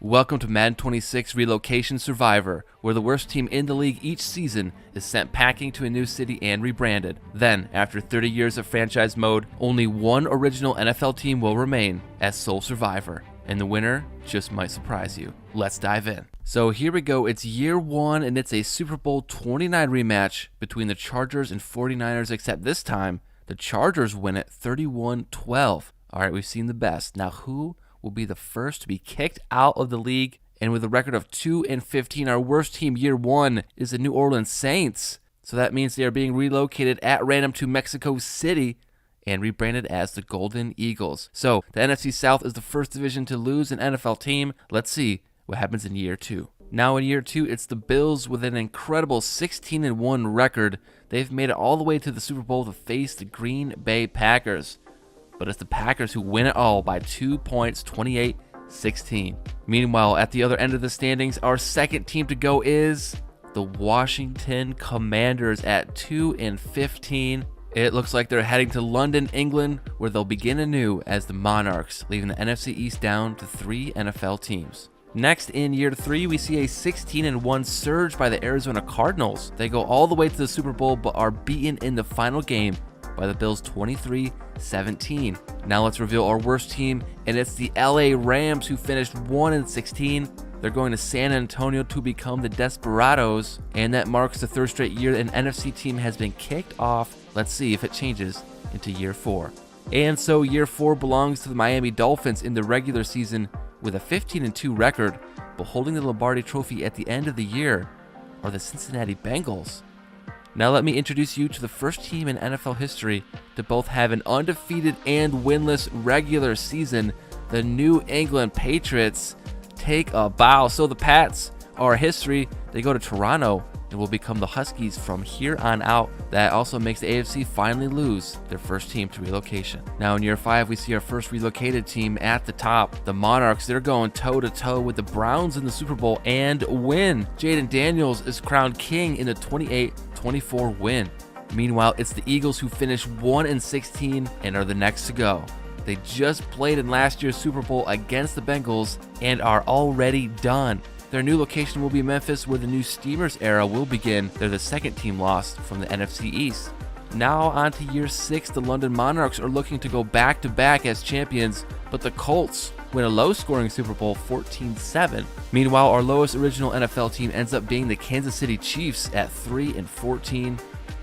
Welcome to Madden 26 Relocation Survivor, where the worst team in the league each season is sent packing to a new city and rebranded. Then, after 30 years of franchise mode, only one original NFL team will remain as sole survivor, and the winner just might surprise you. Let's dive in. So here we go, it's year one, and it's a Super Bowl 29 rematch between the Chargers and 49ers, except this time, the Chargers win it 31-12. Alright, we've seen the best. Now who will be the first to be kicked out of the league? And with a record of 2-15, our worst team year one is the New Orleans Saints. So that means they are being relocated at random to Mexico City and rebranded as the Golden Eagles. So the NFC South is the first division to lose an NFL team. Let's see what happens in year two. Now in year two, it's the Bills with an incredible 16-1 record. They've made it all the way to the Super Bowl to face the Green Bay Packers. But it's the Packers who win it all by 2 points, 28-16. Meanwhile, at the other end of the standings, our second team to go is the Washington Commanders at 2-15. It looks like they're heading to London, England, where they'll begin anew as the Monarchs, leaving the NFC East down to 3 NFL teams. Next, in year three, we see a 16-1 surge by the Arizona Cardinals. They go all the way to the Super Bowl, but are beaten in the final game by the Bills 23-17. Now let's reveal our worst team, and it's the LA Rams, who finished 1-16. They're going to San Antonio to become the Desperados, and that marks the third straight year an NFC team has been kicked off. Let's see if it changes into year four. And so year four belongs to the Miami Dolphins in the regular season with a 15-2 record, but holding the Lombardi Trophy at the end of the year are the Cincinnati Bengals. Now let me introduce you to the first team in NFL history to both have an undefeated and winless regular season. The New England Patriots take a bow. So the Pats are history. They go to Toronto and will become the Huskies from here on out. That also makes the AFC finally lose their first team to relocation. Now in year five, we see our first relocated team at the top. The Monarchs, they're going toe-to-toe with the Browns in the Super Bowl and win. Jaden Daniels is crowned king in the 28-24 win. Meanwhile, it's the Eagles who finish 1-16 and are the next to go. They just played in last year's Super Bowl against the Bengals and are already done. Their new location will be Memphis, where the new Steamers era will begin. They're the second team lost from the NFC East. Now on to year six, the London Monarchs are looking to go back-to-back as champions, but the Colts win a low-scoring Super Bowl 14-7. Meanwhile, our lowest original NFL team ends up being the Kansas City Chiefs at 3-14.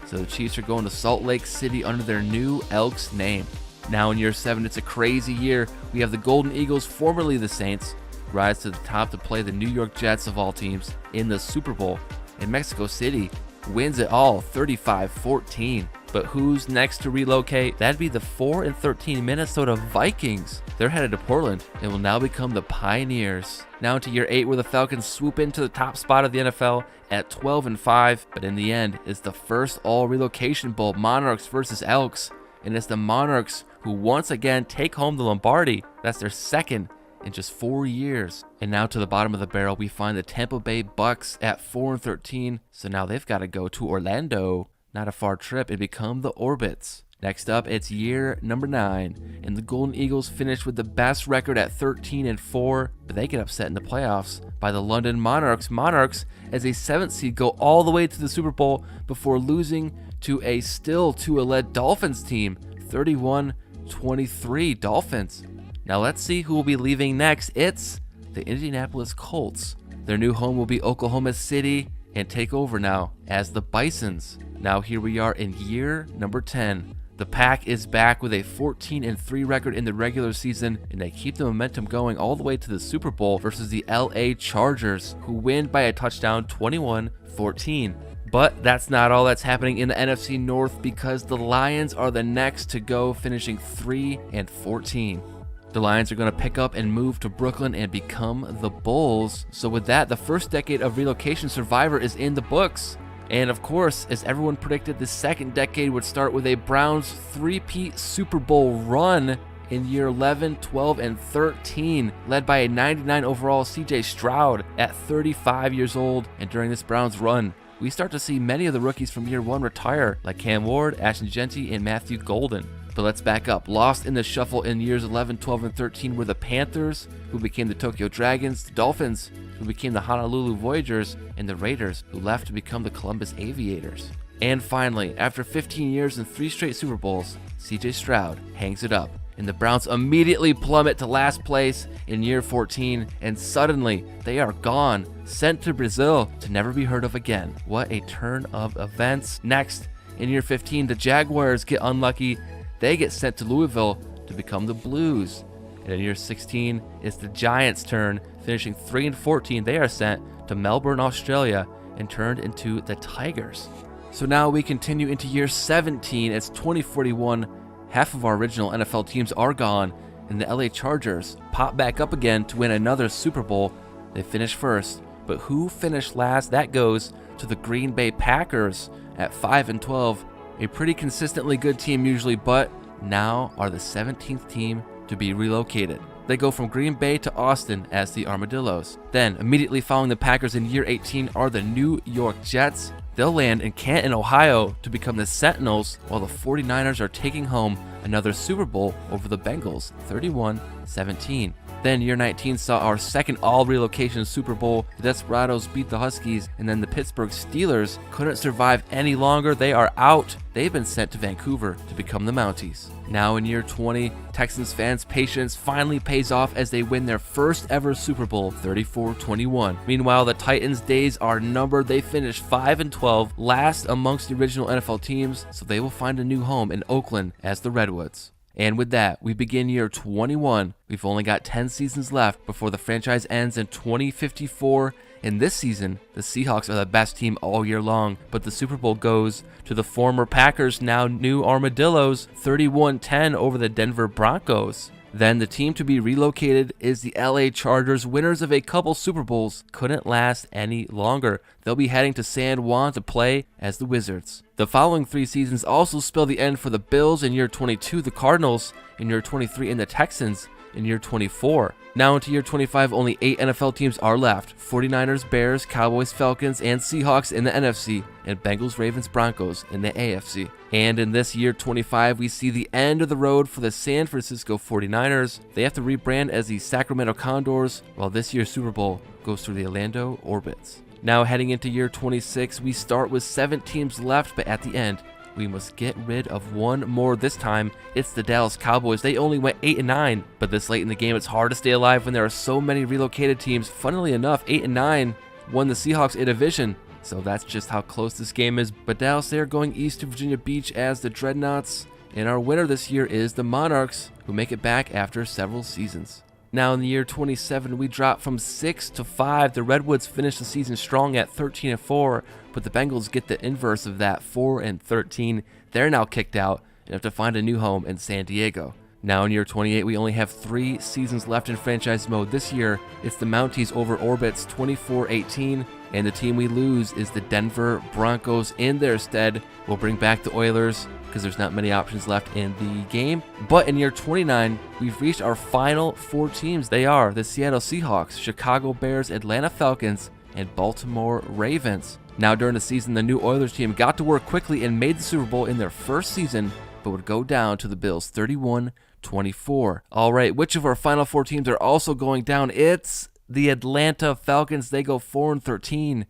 So the Chiefs are going to Salt Lake City under their new Elks name. Now in year seven, it's a crazy year. We have the Golden Eagles, formerly the Saints, rise to the top to play the New York Jets of all teams in the Super Bowl. And Mexico City wins it all 35-14. But who's next to relocate? That'd be the 4-13 Minnesota Vikings. They're headed to Portland and will now become the Pioneers. Now into year eight, where the Falcons swoop into the top spot of the NFL at 12-5. But in the end, it's the first all-relocation bowl, Monarchs versus Elks. And it's the Monarchs who once again take home the Lombardi. That's their second in just 4 years. And now to the bottom of the barrel, we find the Tampa Bay Bucks at 4-13. So now they've got to go to Orlando, not a far trip, and become the Orbits. Next up, it's year number 9, and the Golden Eagles finish with the best record at 13-4, but they get upset in the playoffs by the London Monarchs. Monarchs, as a 7th seed, go all the way to the Super Bowl before losing to a still led Dolphins team, 31-23 Dolphins. Now let's see who will be leaving next. It's the Indianapolis Colts. Their new home will be Oklahoma City and take over now as the Bisons. Now here we are in year number 10. The Pack is back with a 14-3 record in the regular season, and they keep the momentum going all the way to the Super Bowl versus the LA Chargers, who win by a touchdown 21-14. But that's not all that's happening in the NFC North, because the Lions are the next to go, finishing 3-14. The Lions are going to pick up and move to Brooklyn and become the Bulls. So with that, the first decade of Relocation Survivor is in the books. And of course, as everyone predicted, the second decade would start with a Browns three-peat Super Bowl run in year 11, 12, and 13, led by a 99 overall CJ Stroud at 35 years old. And during this Browns run, we start to see many of the rookies from year one retire, like Cam Ward, Ashton Jeanty, and Matthew Golden. But let's back up. Lost in the shuffle in years 11, 12, and 13 were the Panthers, who became the Tokyo Dragons, the Dolphins, who became the Honolulu Voyagers, and the Raiders, who left to become the Columbus Aviators. And finally, after 15 years and 3 straight Super Bowls, CJ Stroud hangs it up, and the Browns immediately plummet to last place in year 14, and suddenly they are gone, sent to Brazil to never be heard of again. What a turn of events. Next, in year 15, the Jaguars get unlucky. They get sent to Louisville to become the Blues. And in year 16, it's the Giants' turn. Finishing 3-14, they are sent to Melbourne, Australia, and turned into the Tigers. So now we continue into year 17. It's 2041. Half of our original NFL teams are gone, and the LA Chargers pop back up again to win another Super Bowl. They finish first, but who finished last? That goes to the Green Bay Packers at 5-12. A pretty consistently good team usually, but now are the 17th team to be relocated. They go from Green Bay to Austin as the Armadillos. Then, immediately following the Packers in year 18 are the New York Jets. They'll land in Canton, Ohio to become the Sentinels, while the 49ers are taking home another Super Bowl over the Bengals, 31-17. Then year 19 saw our second all-relocation Super Bowl. The Desperados beat the Huskies, and then the Pittsburgh Steelers couldn't survive any longer. They are out. They've been sent to Vancouver to become the Mounties. Now in year 20, Texans fans' patience finally pays off as they win their first ever Super Bowl, 34-21. Meanwhile, the Titans' days are numbered. They finish 5-12, last amongst the original NFL teams, so they will find a new home in Oakland as the Redwoods. And with that, we begin year 21. We've only got 10 seasons left before the franchise ends in 2054. In this season, the Seahawks are the best team all year long, but the Super Bowl goes to the former Packers, now new Armadillos, 31-10 over the Denver Broncos. Then the team to be relocated is the LA Chargers, winners of a couple Super Bowls. Couldn't last any longer. They'll be heading to San Juan to play as the Wizards. The following 3 seasons also spell the end for the Bills in year 22, the Cardinals in year 23, and the Texans in year 24. Now into year 25, only 8 NFL teams are left. 49ers, Bears, Cowboys, Falcons, and Seahawks in the NFC, and Bengals, Ravens, Broncos in the AFC. And in this year 25, we see the end of the road for the San Francisco 49ers. They have to rebrand as the Sacramento Condors, while this year's Super Bowl goes through the Orlando Orbits. Now heading into year 26, we start with 7 teams left, but at the end, we must get rid of one more. This time, it's the Dallas Cowboys. They only went 8-9, but this late in the game, it's hard to stay alive when there are so many relocated teams. Funnily enough, 8-9 won the Seahawks a division, so that's just how close this game is. But Dallas, they are going east to Virginia Beach as the Dreadnoughts, and our winner this year is the Monarchs, who make it back after several seasons. Now in the year 27, we drop from 6-5. The Redwoods finish the season strong at 13-4, but the Bengals get the inverse of that, 4-13. They're now kicked out and have to find a new home in San Diego. Now in year 28, we only have 3 seasons left in franchise mode. This year, it's the Mounties over Orbits, 24-18, and the team we lose is the Denver Broncos. In their stead, we'll bring back the Oilers, because there's not many options left in the game. But in year 29, we've reached our final 4 teams. They are the Seattle Seahawks, Chicago Bears, Atlanta Falcons, and Baltimore Ravens. Now during the season, the new Oilers team got to work quickly and made the Super Bowl in their first season, but would go down to the Bills 31-24. All right, which of our final 4 teams are also going down? It's the Atlanta Falcons. They go 4-13.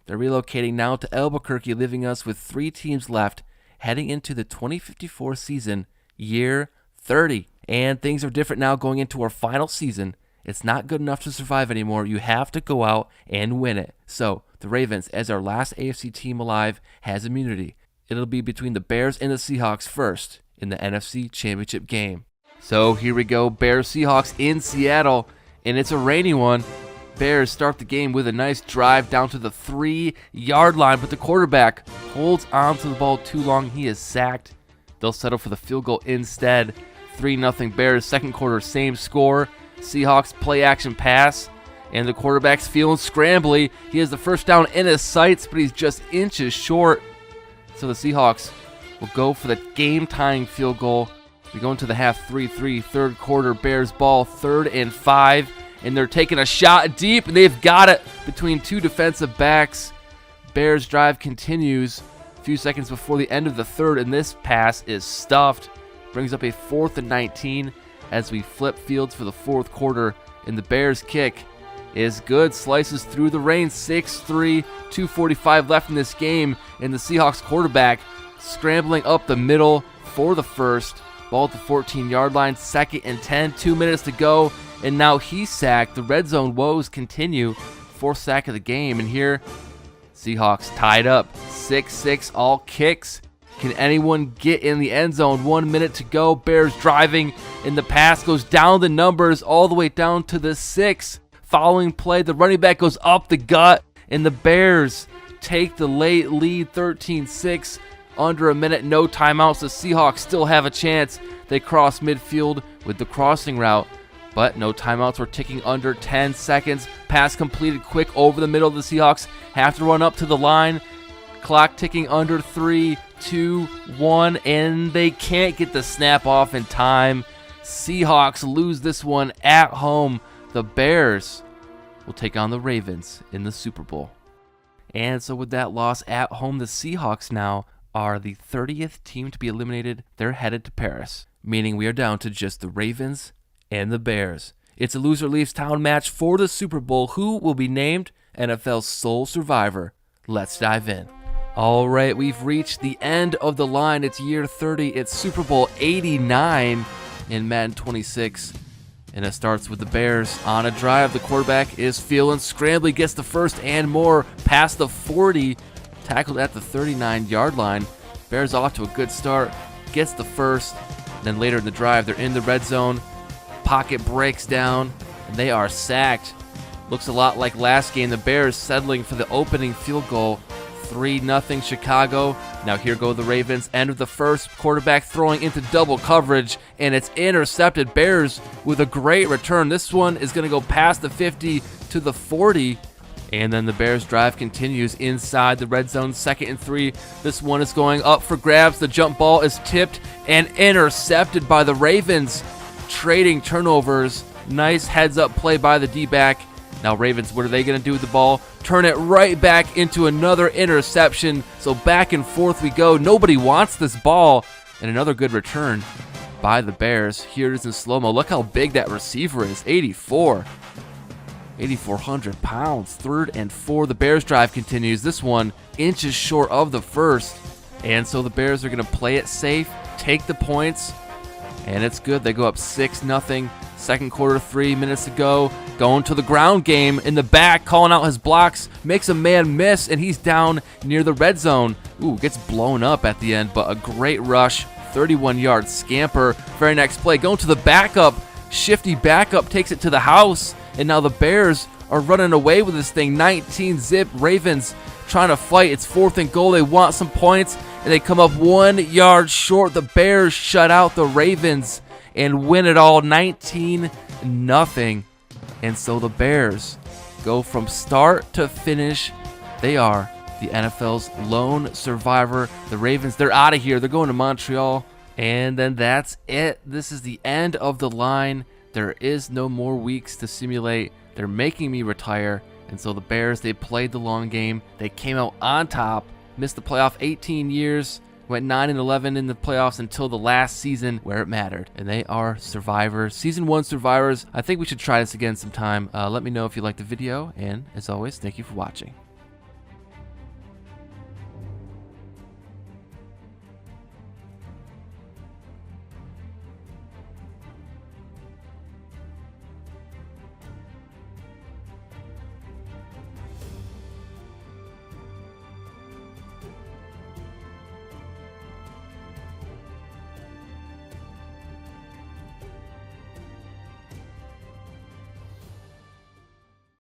They're relocating now to Albuquerque, leaving us with 3 teams left, heading into the 2054 season, year 30. And things are different now going into our final season. It's not good enough to survive anymore. You have to go out and win it. So, the Ravens, as our last AFC team alive, has immunity. It'll be between the Bears and the Seahawks first in the NFC Championship game. So, here we go. Bears-Seahawks in Seattle, and it's a rainy one. Bears start the game with a nice drive down to the 3-yard line, but the quarterback holds on to the ball too long. He is sacked. They'll settle for the field goal instead. 3-0 Bears, second quarter, same score. Seahawks play action pass, and the quarterback's feeling scrambly. He has the first down in his sights, but he's just inches short. So the Seahawks will go for the game-tying field goal. We go into the half 3-3, third quarter, Bears ball, 3rd and 5. And they're taking a shot deep, and they've got it between 2 defensive backs. Bears drive continues a few seconds before the end of the third, and this pass is stuffed. brings up a 4th and 19 as we flip fields for the 4th quarter, and the Bears kick is good, slices through the rain. 6-3, 2:45 left in this game, and the Seahawks quarterback scrambling up the middle for the first. Ball at the 14-yard line, 2nd and 10, 2 minutes to go, and now he's sacked. The red zone woes continue. 4th sack of the game, and here, Seahawks tied up, 6-6, all kicks. Can anyone get in the end zone? 1 minute to go. Bears driving, and the pass goes down the numbers all the way down to the 6. Following play, the running back goes up the gut, and the Bears take the late lead, 13-6. Under a minute, no timeouts. The Seahawks still have a chance. They cross midfield with the crossing route, but no timeouts. We're ticking under 10 seconds. Pass completed quick over the middle of the Seahawks. Have to run up to the line. Clock ticking under 3, 2, 1, and they can't get the snap off in time. Seahawks lose this one at home. The Bears will take on the Ravens in the Super Bowl. And so with that loss at home, the Seahawks now are the 30th team to be eliminated. They're headed to Paris, meaning we are down to just the Ravens and the Bears. It's a loser leaves town match for the Super Bowl. Who will be named NFL's sole survivor? Let's dive in. All right, we've reached the end of the line. It's year 30. It's Super Bowl 89 in Madden 26. And it starts with the Bears on a drive. The quarterback is feeling scrambly, gets the first and more past the 40, tackled at the 39-yard line. Bears off to a good start, gets the first. Then later in the drive, they're in the red zone. Pocket breaks down, and they are sacked. Looks a lot like last game. The Bears settling for the opening field goal. 3-0 Chicago. Now here go the Ravens. End of the first, quarterback throwing into double coverage, and it's intercepted. Bears with a great return. This one is going to go past the 50 to the 40, and then the Bears drive continues inside the red zone. 2nd and 3. This one is going up for grabs. The jump ball is tipped and intercepted by the Ravens. Trading turnovers. Nice heads-up play by the D-back. Now Ravens, what are they going to do with the ball? Turn it right back into another interception. So back and forth we go. Nobody wants this ball. And another good return by the Bears. Here it is in slow-mo. Look how big that receiver is. 8,400 pounds. 3rd and 4. The Bears drive continues. This one inches short of the first. And so the Bears are going to play it safe, take the points, and it's good. They go up 6-0. 2nd quarter, 3 minutes to go. Going to the ground game in the back, calling out his blocks, makes a man miss, and he's down near the red zone. Ooh, gets blown up at the end, but a great rush. 31-yard scamper. Very next play, going to the backup. Shifty backup takes it to the house, and now the Bears are running away with this thing. 19-zip. Ravens trying to fight. It's 4th and goal. They want some points, and they come up 1 yard short. The Bears shut out the Ravens and win it all, 19-0. And so the Bears go from start to finish. They are the NFL's lone survivor. The Ravens, they're out of here. They're going to Montreal. And then that's it. This is the end of the line. There is no more weeks to simulate. They're making me retire. And so the Bears, they played the long game. They came out on top, missed the playoff 18 years. Went 9-11 in the playoffs until the last season where it mattered. And they are survivors. Season 1 survivors. I think we should try this again sometime. Let me know if you liked the video. And as always, thank you for watching.